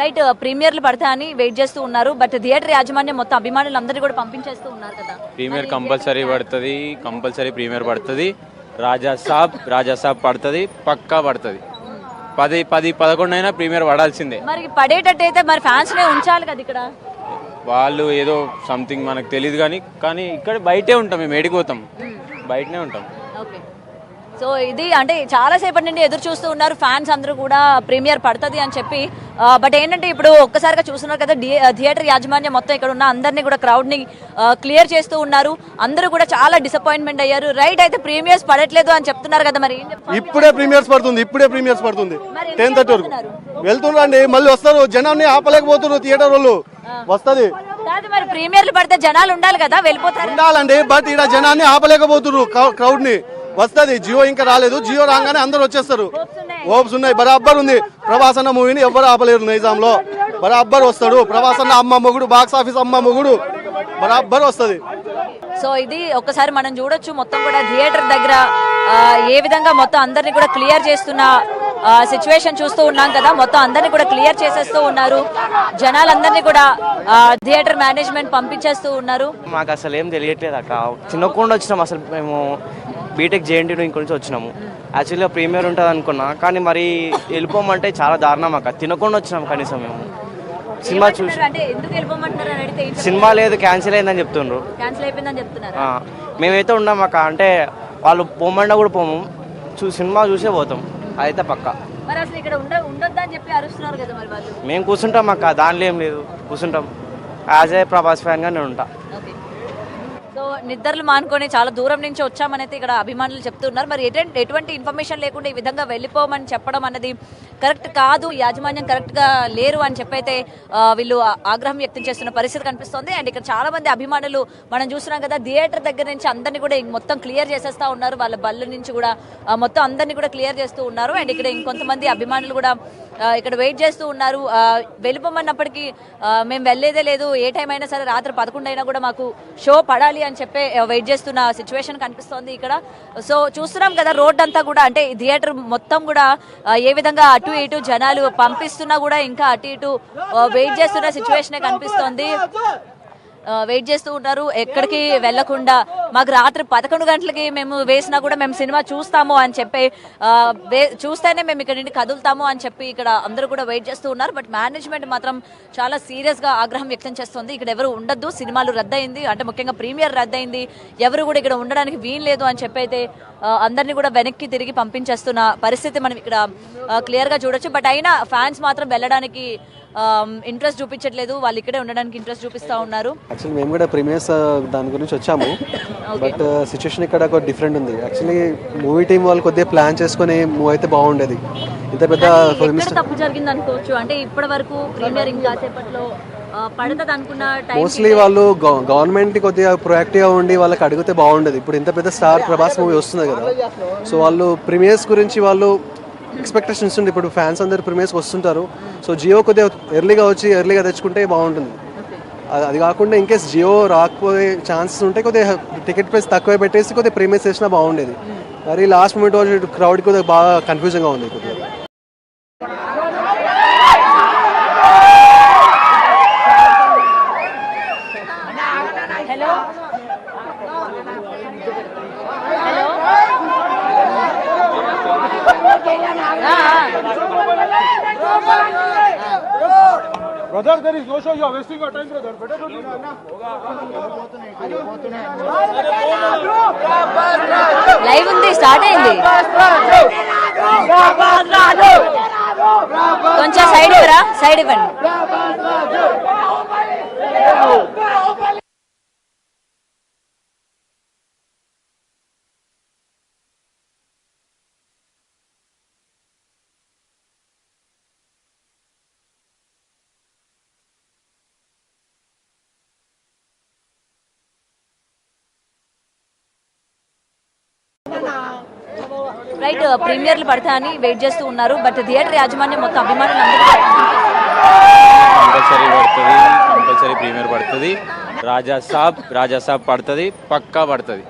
Right, ప్రీమియర్లు పడతాయని wait చేస్తూ ఉన్నారు. బట్ థియేటర్ యాజమాన్యం మొత్తం అభిమానులందరినీ కూడా పంపించేస్తూ ఉన్నారు కదా. ప్రీమియర్ కంపల్సరీ పడుతుంది, కంపల్సరీ ప్రీమియర్ పడుతుంది. రాజా సాబ్ పడుతుంది, పక్కా పడుతుంది. 10-11 అయినా ప్రీమియర్ పడాల్సిందే. మరి పడేటట్టు అయితే మరి ఫ్యాన్స్ నే ఉంచాలి కదా ఇక్కడ. వాళ్ళు ఏదో సంథింగ్ మనకు తెలియదు కానీ ఇక్కడ బయటే ఉంటాం, మేము ఏడిపోతాం, బయటనే ఉంటాం. ఓకే, సో ఇది అంటే చాలా సేపటి నుండి ఎదురు చూస్తూ ఉన్నారు ఫ్యాన్స్ అందరూ కూడా ప్రీమియర్ పడుతుంది అని చెప్పి. బట్ ఏంటంటే ఇప్పుడు ఒక్కసారిగా చూస్తున్నారు కదా, థియేటర్ యాజమాన్యం మొత్తం ఇక్కడ ఉన్న అందరినీ కూడా క్రౌడ్ ని క్లియర్ చేస్తూ ఉన్నారు. అందరూ కూడా చాలా డిసప్పాయింట్మెంట్ అయ్యారు. రైట్, అయితే ప్రీమియర్స్ పడట్లేదు అని చెప్తున్నారు కదా, మరి ఇప్పుడే ప్రీమియర్స్ పడుతుంది 10:30 వరకు వెళ్తున్నారండి. మళ్ళీ వస్తారు, జనాన్ని ఆపలేకపోతున్నారు థియేటర్ వాళ్ళు. వస్తుంది కాదు, మరి ప్రీమియర్లు పడితే జనాలు ఉండాలి కదా, వెళ్ళిపోతారు. ఉండాలండి, బట్ ఇక్కడ జనాన్ని ఆపలేకపోతున్నారు, క్రౌడ్ ని. వస్తుంది, జియో ఇంకా రాలేదు, జియో రాగానే అందరు వచ్చేస్తారు. హోప్స్ ఉన్నాయి, బరాబర్ ఉంది. ప్రభాస్ అన్న మూవీని ఎవరు ఆపలేరు. నైజాంలో బరాబర్ వస్తాడు ప్రభాస్ అన్న. అమ్మ మొగుడు, బాక్స్ ఆఫీస్ అమ్మ మొగుడు, బరాబర్ వస్తుంది. సో ఇది ఒక్కసారి మనం చూడొచ్చు, మొత్తం కూడా థియేటర్ దగ్గర ఏ విధంగా మొత్తం అందరినీ కూడా క్లియర్ చేస్తున్న సిచ్యువేషన్ చూస్తూ ఉన్నాం కదా. మొత్తం అందరినీ కూడా క్లియర్ చేసేస్తూ ఉన్నారు. జనాలందరినీ కూడా థియేటర్ మేనేజ్మెంట్ పంపించేస్తూ ఉన్నారు. మాకు అసలు ఏం తెలియట్లేదు అక్క. చిన్నకుండా వచ్చినాం, అసలు మేము బీటెక్ జేఎన్టీ ఇంక నుంచి వచ్చినాము. యాక్చువల్గా ప్రీమియర్ ఉంటుంది అనుకున్నా, కానీ మరి వెళ్ళిపోమంటే చాలా దారుణం అక్క. తినకుండా వచ్చినాం కనీసం మేము. సినిమా చూసి సినిమా లేదు, క్యాన్సిల్ అయిందని చెప్తుండ్రు. మేమైతే ఉన్నాం అక్క, అంటే వాళ్ళు పోమండా కూడా పోము, సినిమా చూసే పోతాం, అయితే పక్క. మేము కూర్చుంటాం అక్క, దానిలో ఏం లేదు, కూర్చుంటాం. యాజ్ ఏ ప్రభాస్ ఫ్యాన్ గా నేను ఉంటా. సో నిద్రలు మానుకొని చాలా దూరం నుంచి వచ్చామనైతే ఇక్కడ అభిమానులు చెప్తున్నారు. మరి ఎటువంటి ఇన్ఫర్మేషన్ లేకుండా ఈ విధంగా వెళ్ళిపోమని చెప్పడం అన్నది కరెక్ట్ కాదు, యాజమాన్యం కరెక్ట్ గా లేరు అని చెప్పైతే వీళ్ళు ఆగ్రహం వ్యక్తం చేస్తున్న పరిస్థితి కనిపిస్తోంది. అండ్ ఇక్కడ చాలా మంది అభిమానులు మనం చూస్తున్నాం కదా, థియేటర్ దగ్గర నుంచి అందరినీ కూడా మొత్తం క్లియర్ చేసేస్తా ఉన్నారు. వాళ్ళ బళ్ళు నుంచి కూడా మొత్తం అందరినీ కూడా క్లియర్ చేస్తూ ఉన్నారు. అండ్ ఇక్కడ ఇంకొంతమంది అభిమానులు కూడా ఇక్కడ వెయిట్ చేస్తూ ఉన్నారు. వెళ్ళిపోమన్నప్పటికీ మేము వెళ్ళేదే లేదు, ఏ టైం అయినా సరే రాత్రి 11 అయినా కూడా మాకు షో పడాలి అని చెప్పి వెయిట్ చేస్తున్న సిచ్యువేషన్ కనిపిస్తోంది ఇక్కడ. సో చూస్తున్నాం కదా, రోడ్ అంతా కూడా అంటే థియేటర్ మొత్తం కూడా ఏ విధంగా అటు ఇటు జనాలు పంపిస్తున్నా కూడా ఇంకా అటు ఇటు వెయిట్ చేస్తున్న సిచ్యువేషన్ కనిపిస్తోంది. వెయిట్ చేస్తూ ఉంటారు, ఎక్కడికి వెళ్లకుండా. మాకు రాత్రి 11 గంటలకి మేము వేసినా కూడా మేము సినిమా చూస్తాము అని చెప్పి, చూస్తేనే మేము ఇక్కడ నుండి కదులుతాము అని చెప్పి ఇక్కడ అందరూ కూడా వెయిట్ చేస్తూ ఉన్నారు. బట్ మేనేజ్మెంట్ మాత్రం చాలా సీరియస్ గా ఆగ్రహం వ్యక్తం చేస్తుంది. ఇక్కడ ఎవరు ఉండద్దు, సినిమాలు రద్దయింది, అంటే ముఖ్యంగా ప్రీమియర్ రద్దయింది, ఎవరు కూడా ఇక్కడ ఉండడానికి వీలు లేదు అని చెప్పి అయితే అందరినీ కూడా వెనక్కి తిరిగి పంపించేస్తున్న పరిస్థితి మనం ఇక్కడ క్లియర్ గా చూడొచ్చు. బట్ అయినా ఫ్యాన్స్ మాత్రం వెళ్ళడానికి ఇంట్రెస్ట్ చూపించట్లేదు, వాళ్ళు ఇక్కడే ఉండడానికి ఇంట్రెస్ట్ చూపిస్తా ఉన్నారు. యాక్చువల్లీ మేము కూడా ప్రీమియర్స్ దాని గురించి వచ్చాము, బట్ సిచ్యువేషన్ ఇక్కడ ఒక డిఫరెంట్ ఉంది. యాక్చువల్లీ మూవీ టీం వాళ్ళు కొద్దిగా ప్లాన్ చేసుకుని మూవ్ అయితే బాగుండేది. ఇంత పెద్ద తప్పు జరిగింది అనుకోవచ్చు, అంటే ఇప్పటి వరకు ప్రీమియర్ ఇంకా సేపట్లో పడుతుంది అనుకున్న మోస్ట్లీ వాళ్ళు గవర్నమెంట్ కొద్దిగా ప్రొయాక్టివ్ గా ఉండి వాళ్ళకి అడిగితే బాగుండేది. ఇప్పుడు ఇంత పెద్ద స్టార్ ప్రభాస్ మూవీ వస్తుంది కదా, సో వాళ్ళు ప్రీమియర్స్ గురించి వాళ్ళు ఎక్స్పెక్టేషన్స్ ఉంది. ఇప్పుడు ఫ్యాన్స్ అందరు ప్రీమియర్స్కి వస్తుంటారు, సో జియో కొద్దిగా ఎర్లీగా వచ్చి ఎర్లీగా తెచ్చుకుంటే బాగుంటుంది. అది కాకుండా ఇన్కేస్ జియో రాకపోయే ఛాన్సెస్ ఉంటే కొద్దిగా టికెట్ ప్రైస్ తక్కువ పెట్టేసి కొద్దిగా ప్రీమియర్స్ చేసినా బాగుండేది. మరి లాస్ట్ మూమెంట్ వచ్చి క్రౌడ్ కొద్దిగా బాగా కన్ఫ్యూజన్గా ఉంది కొద్దిగా. Brother, there is no show. You are wasting your time, brother. Better do it. Live ఉంది, స్టార్ట్ అయింది. కొంచెం సైడ్ ఇవ్వరా, సైడ్ ఇవ్వండి. రైట్, ప్రీమియర్లు పడతాయని వెయిట్ చేస్తూ ఉన్నారు. బట్ థియేటర్ యాజమాన్యం మొత్తం అభిమానులు కంపల్సరీ ప్రీమియర్ పడుతుంది. రాజా సాబ్ పడుతుంది, పక్కా పడుతుంది.